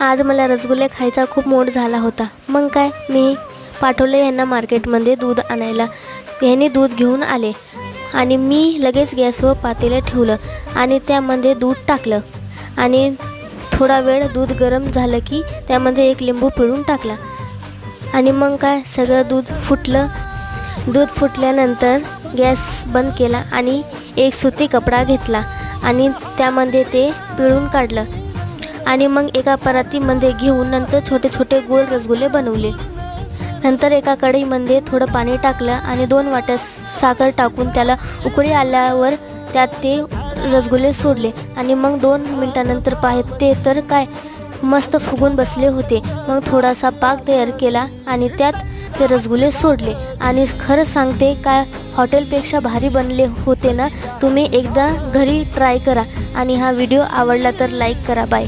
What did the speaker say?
आज मला रसगुल्ले खायचा खूप मूड झाला होता. मग काय, मी पाठवले यांना मार्केटमध्ये दूध आणायला. यांनी दूध घेऊन आले आणि मी लगेच गॅसवर पातेलं ठेवलं आणि त्यामध्ये दूध टाकलं आणि थोडा वेळ दूध गरम झालं की त्यामध्ये एक लिंबू पिळून टाकला आणि मग काय, सगळं दूध फुटलं. दूध फुटल्यानंतर गॅस बंद केला आणि एक सुती कपडा घेतला आणि त्यामध्ये ते पिळून काढलं आणि मग एका परातीमध्ये घेऊन नंतर छोटे छोटे गोल रसगुल्ले बनवले. नंतर एका कढईमध्ये थोडं पाणी टाकलं आणि 2 वाट्या साखर टाकून त्याला उकळी आल्यावर त्यात ते रसगुल्ले सोडले आणि मग 2 मिनटानंतर पाहते तर काय, मस्त फुगून बसले होते. मग थोडासा पाक तयार केला आणि त्यात ते रसगुल्ले सोडले आणि खरंच सांगते काय, हॉटेलपेक्षा भारी बनले होते ना. तुम्ही एकदा घरी ट्राय करा आणि हा व्हिडिओ आवडला तर लाईक करा. बाय.